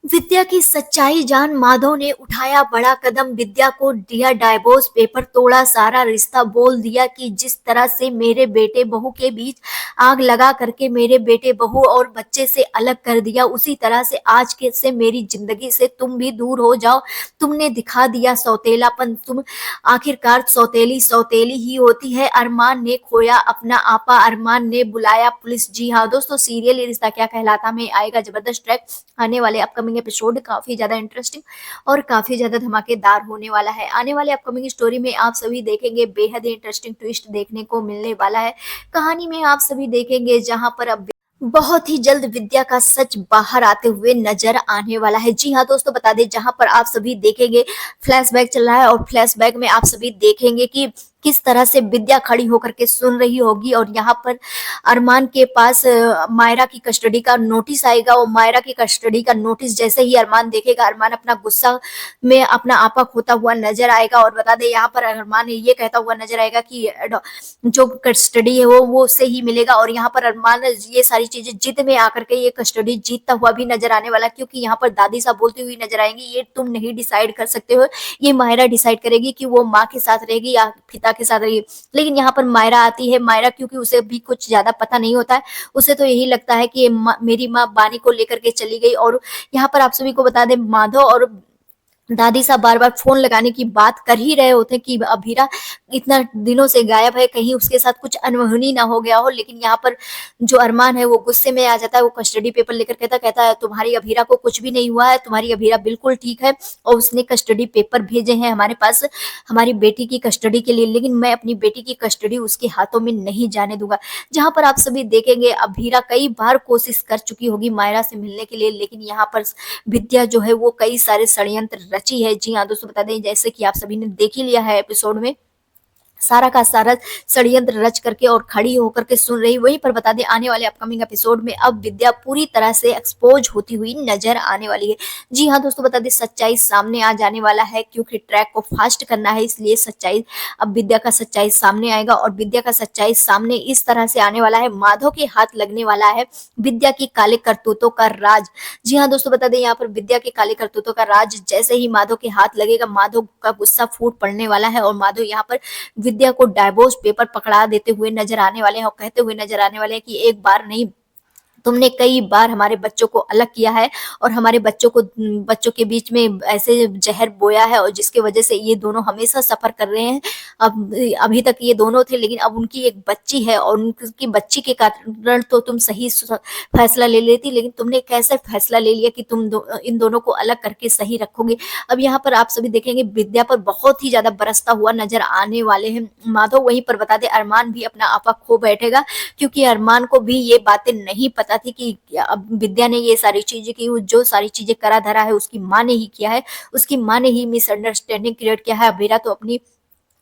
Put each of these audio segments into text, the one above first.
विद्या की सच्चाई जान माधव ने उठाया बड़ा कदम। विद्या को दिया डाइवोर्स पेपर, तोड़ा सारा रिश्ता। बोल दिया कि जिस तरह से मेरे बेटे बहू के बीच आग लगा करके मेरे बेटे बहू और बच्चे से अलग कर दिया, उसी तरह से आज के से मेरी जिंदगी से तुम भी दूर हो जाओ। तुमने दिखा दिया सौतेलापन। तुम आखिरकार सौतेली सौतेली ही होती है। अरमान ने खोया अपना आपा, अरमान ने बुलाया पुलिस। जी हाँ दोस्तों, सीरियल ये रिश्ता क्या कहलाता में आएगा जबरदस्त ट्रैक। आने वाले अपकमिंग एपिसोड काफी ज्यादा इंटरेस्टिंग और काफी ज्यादा धमाकेदार होने वाला है। आने वाले अपकमिंग स्टोरी में आप सभी देखेंगे बेहद ही इंटरेस्टिंग ट्विस्ट देखने को मिलने वाला है। कहानी में आप सभी देखेंगे जहां पर अब बहुत ही जल्द विद्या का सच बाहर आते हुए नजर आने वाला है। जी हाँ दोस्तों, बता दें जहां पर आप सभी देखेंगे फ्लैशबैक चल रहा है और फ्लैशबैक में आप सभी देखेंगे कि किस तरह से विद्या खड़ी होकर के सुन रही होगी और यहाँ पर अरमान के पास मायरा की कस्टडी का नोटिस आएगा और मायरा की कस्टडी का नोटिस जैसे ही अरमान देखेगा, अरमान अपना गुस्सा में अपना आपा खोता हुआ नजर आएगा। और बता दें यहाँ पर अरमान ये कहता हुआ नजर आएगा कि जो कस्टडी है वो उससे ही मिलेगा। और यहाँ पर अरमान ये सारी चीजें जिद में आकर के ये कस्टडी जीतता हुआ भी नजर आने वाला, क्योंकि यहाँ पर दादी साहब बोलती हुई नजर आएंगी ये तुम नहीं डिसाइड कर सकते हो, ये मायरा डिसाइड करेगी कि वो माँ के साथ रहेगी या पिता के साथ रहेगी। लेकिन यहाँ पर मायरा आती है। मायरा क्योंकि उसे भी कुछ ज्यादा पता नहीं होता है, उसे तो यही लगता है कि मेरी माँ बानी को लेकर के चली गई। और यहाँ पर आप सभी को बता दें माधव और दादी साहब बार बार फोन लगाने की बात कर ही रहे होते कि अभीरा इतना दिनों से गायब है, कहीं उसके साथ कुछ अनहोनी ना हो गया हो। लेकिन यहाँ पर जो अरमान है वो गुस्से में आ जाता है, वो कस्टडी पेपर लेकर कहता है तुम्हारी अभीरा को कुछ भी नहीं हुआ है, तुम्हारी अभीरा बिल्कुल ठीक है। और उसने कस्टडी पेपर भेजे हैं हमारे पास हमारी बेटी की कस्टडी के लिए, लेकिन मैं अपनी बेटी की कस्टडी उसके हाथों में नहीं जाने दूंगा। जहां पर आप सभी देखेंगे अभीरा कई बार कोशिश कर चुकी होगी मायरा से मिलने के लिए, लेकिन यहाँ पर विद्या जो है वो कई सारे षड्यंत्र रची है। जी हाँ दोस्तों, बता दें जैसे कि आप सभी ने देख ही लिया है एपिसोड में, सारा का सारा षड्यंत्र रच करके और खड़ी होकर के सुन रही। वहीं पर बता दें आने वाले अपकमिंग एपिसोड में अब विद्या पूरी तरह से एक्सपोज होती हुई नजर आने वाली है। जी हाँ दोस्तों, बता दें सच्चाई सामने आ जाने वाला है, क्योंकि ट्रैक को फास्ट करना है, इसलिए सच्चाई अब विद्या का सच्चाई सामने आएगा। और विद्या का सच्चाई सामने इस तरह से आने वाला है, माधव के हाथ लगने वाला है विद्या की काले करतूतों का राज। जी हाँ दोस्तों, बता दें यहाँ पर विद्या के काले करतूतों का राज जैसे ही माधव के हाथ लगेगा, माधव का गुस्सा फूट पड़ने वाला है और माधव यहाँ पर विद्या को डाइवोर्स पेपर पकड़ा देते हुए नजर आने वाले हैं और कहते हुए नजर आने वाले हैं कि एक बार नहीं, तुमने कई बार हमारे बच्चों को अलग किया है और हमारे बच्चों के बीच में ऐसे जहर बोया है और जिसकी वजह से ये दोनों हमेशा सफर कर रहे हैं। अब अभी तक ये दोनों थे, लेकिन अब उनकी एक बच्ची है और उनकी बच्ची के कारण तो तुम सही फैसला ले लेती, लेकिन तुमने कैसे फैसला ले लिया कि इन दोनों को अलग करके सही रखोगे। अब यहाँ पर आप सभी देखेंगे विद्या पर बहुत ही ज्यादा बरसता हुआ नजर आने वाले हैं माधव। वहीं पर बता दे अरमान भी अपना आपा खो बैठेगा, क्योंकि अरमान को भी ये बातें नहीं पता थी कि अब विद्या ने ये सारी चीजें की, जो सारी चीजें करा धरा है उसकी माँ ने ही किया है, उसकी माँ ने ही मिसअंडरस्टैंडिंग क्रिएट किया है। अभीरा तो अपनी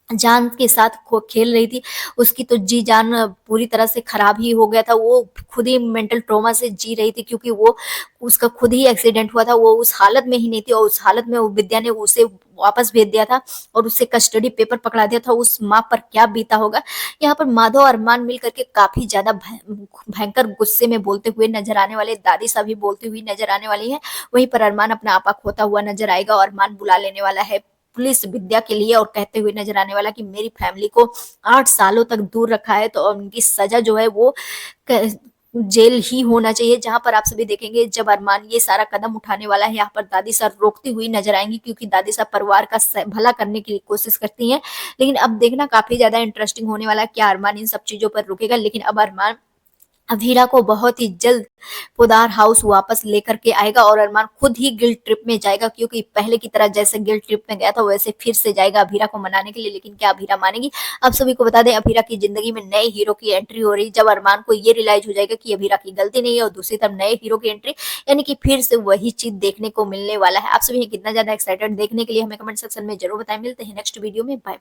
जान के साथ खेल रही थी, उसकी तो जी जान पूरी तरह से खराब ही हो गया था, वो खुद ही मेंटल ट्रॉमा से जी रही थी, क्योंकि वो उसका खुद ही एक्सीडेंट हुआ था, वो उस हालत में ही नहीं थी और उस हालत में वो विद्या ने उसे वापस भेज दिया था और उससे कस्टडी पेपर पकड़ा दिया था। उस माँ पर क्या बीता होगा। यहाँ पर माधव और अरमान मिल करके काफी ज्यादा भयंकर गुस्से में बोलते हुए नजर आने वाले, दादी साहब भी बोलती हुई नजर आने वाली है। वहीं पर अरमान अपना आपा खोता हुआ नजर आएगा और अरमान बुला लेने वाला है पुलिस विद्या के लिए और कहते हुए नजर आने वाला कि मेरी फैमिली को 8 सालों तक दूर रखा है तो उनकी सजा जो है वो जेल ही होना चाहिए। जहां पर आप सभी देखेंगे जब अरमान ये सारा कदम उठाने वाला है, यहाँ पर दादी साहब रोकती हुई नजर आएंगी, क्योंकि दादी साहब परिवार का भला करने की कोशिश करती हैं। लेकिन अब देखना काफी ज्यादा इंटरेस्टिंग होने वाला है, क्या अरमान इन सब चीजों पर रुकेगा। लेकिन अब अरमान अभीरा को बहुत ही जल्द पोदार हाउस वापस लेकर के आएगा और अरमान खुद ही गिल्ट ट्रिप में जाएगा, क्योंकि पहले की तरह जैसे गिल्ट ट्रिप में गया था वैसे फिर से जाएगा अभीरा को मनाने के लिए। लेकिन क्या अभीरा मानेगी। अब सभी को बता दें अभीरा की जिंदगी में नए हीरो की एंट्री हो रही, जब अरमान को ये रियलाइज हो जाएगा कि अभीरा की गलती नहीं है और दूसरी तरफ नए हीरो की एंट्री, यानी कि फिर से वही चीज देखने को मिलने वाला है। आप सभी कितना ज्यादा एक्साइटेड देखने के लिए हमें कमेंट सेक्शन में जरूर बताएं। मिलते हैं नेक्स्ट वीडियो में, बाय बाय।